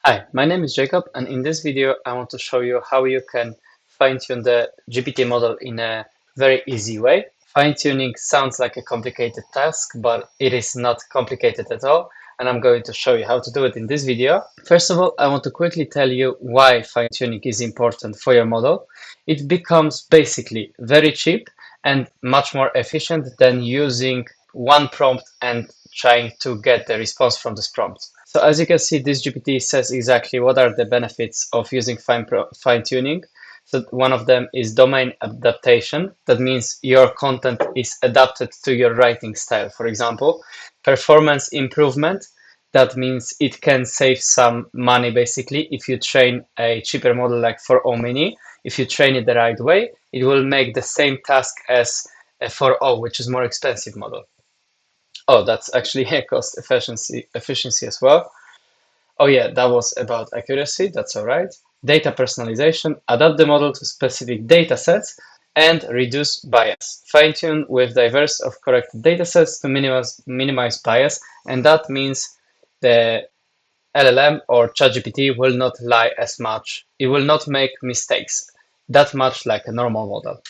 Hi, my name is Jacob, and in this video, I want to show you how you can fine-tune the GPT model in a very easy way. Fine-tuning sounds like a complicated task, but it is not complicated at all, and I'm going to show you how to do it in this video. First of all, I want to quickly tell you why fine-tuning is important for your model. It becomes basically very cheap and much more efficient than using one prompt and trying to get the response from this prompt. So as you can see, this GPT says exactly what are the benefits of using fine-tuning. So one of them is domain adaptation. That means your content is adapted to your writing style, for example. Performance improvement. That means it can save some money basically if you train a cheaper model like 4.0 mini. If you train it the right way, it will make the same task as a 4.0, which is more expensive model. Oh, that's actually a cost efficiency as well. Oh yeah, that was about accuracy. That's all right. Data personalization, adapt the model to specific data sets, and reduce bias. Fine-tune with diverse of correct data sets to minimize bias, and that means the LLM or ChatGPT will not lie as much. It will not make mistakes that much like a normal model.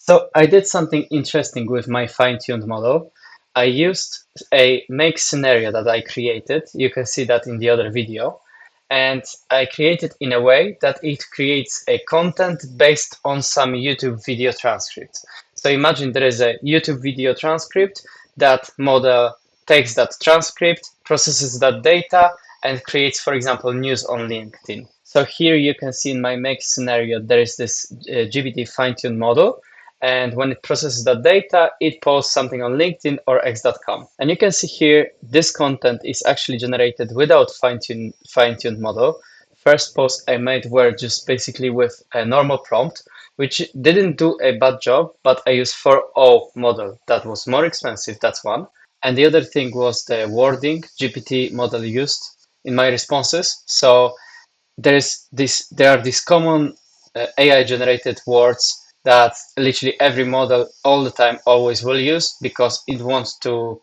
So I did something interesting with my fine-tuned model. I used a make scenario that I created. You can see that in the other video. And I created in a way that it creates a content based on some YouTube video transcript. So imagine there is a YouTube video transcript. That model takes that transcript, processes that data, and creates, for example, news on LinkedIn. So here you can see in my make scenario, there is this GPT fine-tuned model. And when it processes that data, it posts something on LinkedIn or x.com. And you can see here, this content is actually generated without fine-tuned model. First post I made were just basically with a normal prompt, which didn't do a bad job, but I used 4.0 model. That was more expensive, that's one. And the other thing was the wording GPT model used in my responses. So there are these common AI generated words that literally every model all the time always will use because it wants to,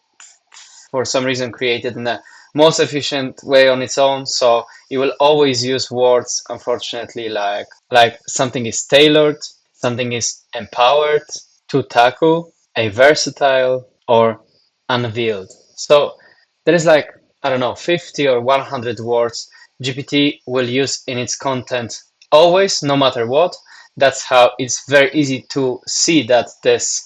for some reason, create it in the most efficient way on its own. So it will always use words, unfortunately, like something is tailored, something is empowered, to tackle, a versatile, or unveiled. So there is like, I don't know, 50 or 100 words GPT will use in its content always, no matter what. That's how it's very easy to see that this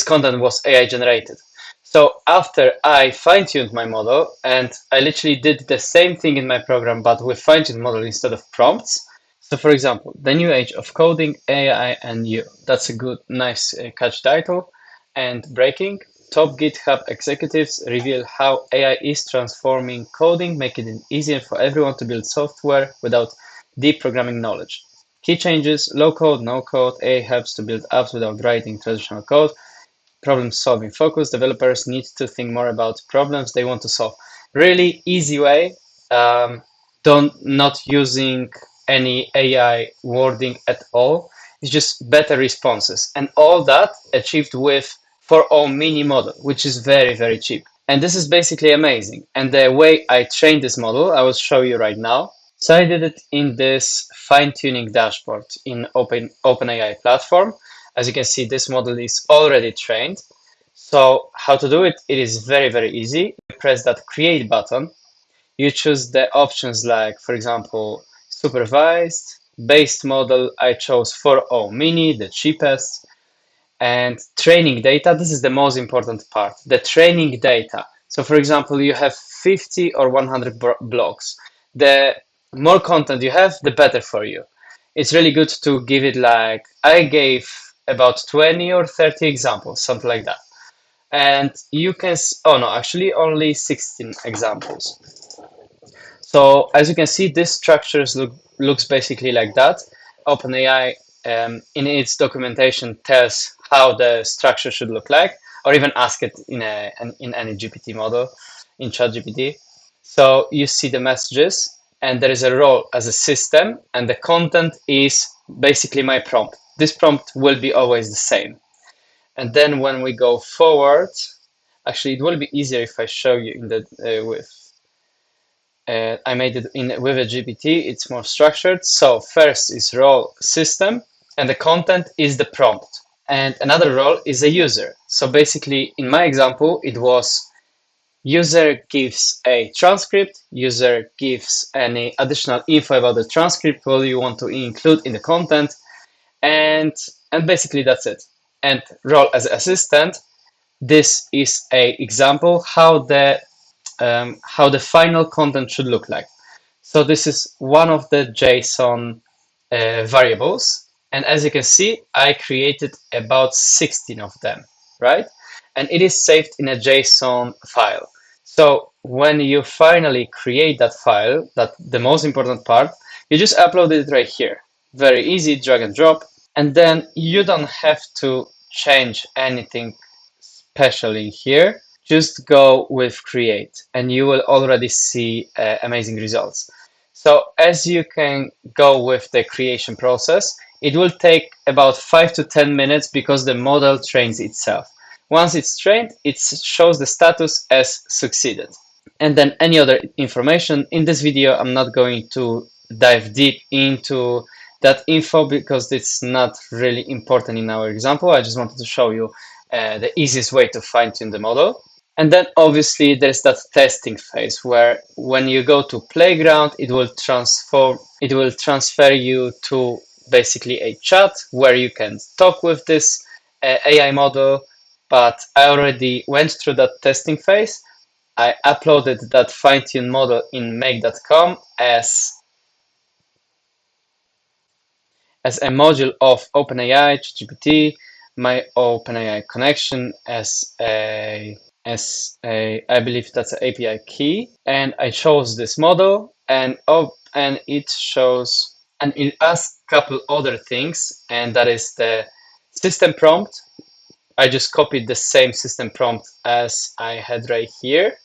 content was AI generated. So after I fine-tuned my model, and I literally did the same thing in my program, but with fine-tuned model instead of prompts. So for example, the new age of coding, AI and you. That's a good, nice catch title. And breaking, top GitHub executives reveal how AI is transforming coding, making it easier for everyone to build software without deep programming knowledge. Key changes, low code, no code, AI helps to build apps without writing traditional code. Problem solving focus, developers need to think more about problems they want to solve. Really easy way, don't not using any AI wording at all. It's just better responses. And all that achieved with 4.0 mini model, which is very, very cheap. And this is basically amazing. And the way I trained this model, I will show you right now. So I did it in this fine-tuning dashboard in OpenAI platform. As you can see, this model is already trained. So how to do it? It is very, very easy. You press that create button. You choose the options like, for example, supervised, based model. I chose 4.0 mini, the cheapest, and training data. This is the most important part, the training data. So for example, you have 50 or 100 blocks. The more content you have, the better for you. It's really good to give it like, I gave about 20 or 30 examples, something like that. And you can, oh no, actually only 16 examples. So as you can see, this structures looks basically like that. OpenAI in its documentation tells how the structure should look like, or even ask it in any GPT model, in ChatGPT. So you see the messages, and there is a role as a system, and the content is basically my prompt. This prompt will be always the same. And then when we go forward, actually it will be easier if I show you in the with I made it in with a GPT. It's more structured. So first is role system, and the content is the prompt. And another role is a user. So basically, in my example, it was user gives a transcript, user gives any additional info about the transcript, what you want to include in the content, and basically that's it. And role as assistant, this is a example how the final content should look like. So this is one of the JSON variables. And as you can see, I created about 16 of them, right? And it is saved in a JSON file. So when you finally create that file, that the most important part, you just upload it right here. Very easy, drag and drop. And then you don't have to change anything specially here. Just go with create and you will already see amazing results. So as you can go with the creation process, it will take about 5 to 10 minutes because the model trains itself. Once it's trained, it shows the status as succeeded. And then any other information in this video, I'm not going to dive deep into that info because it's not really important in our example. I just wanted to show you the easiest way to fine-tune the model. And then obviously there's that testing phase where when you go to playground, it will transfer you to basically a chat where you can talk with this AI model. But I already went through that testing phase. I uploaded that fine-tuned model in make.com as a module of OpenAI, GPT, my OpenAI connection as a I believe that's an API key, and I chose this model, and it shows and it asks a couple other things, and that is the system prompt. I just copied the same system prompt as I had right here.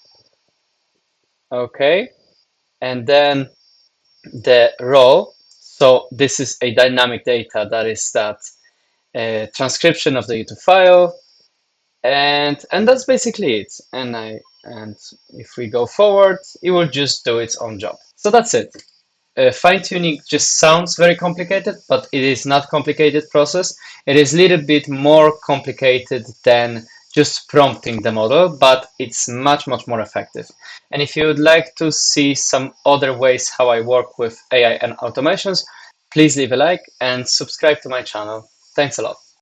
Okay, and then the role. So this is a dynamic data, that is that transcription of the YouTube file, and that's basically it. And if we go forward, it will just do its own job. So that's it. Fine-tuning just sounds very complicated, but it is not complicated process. It is a little bit more complicated than just prompting the model, but it's much, much more effective. And if you would like to see some other ways how I work with AI and automations, please leave a like and subscribe to my channel. Thanks a lot.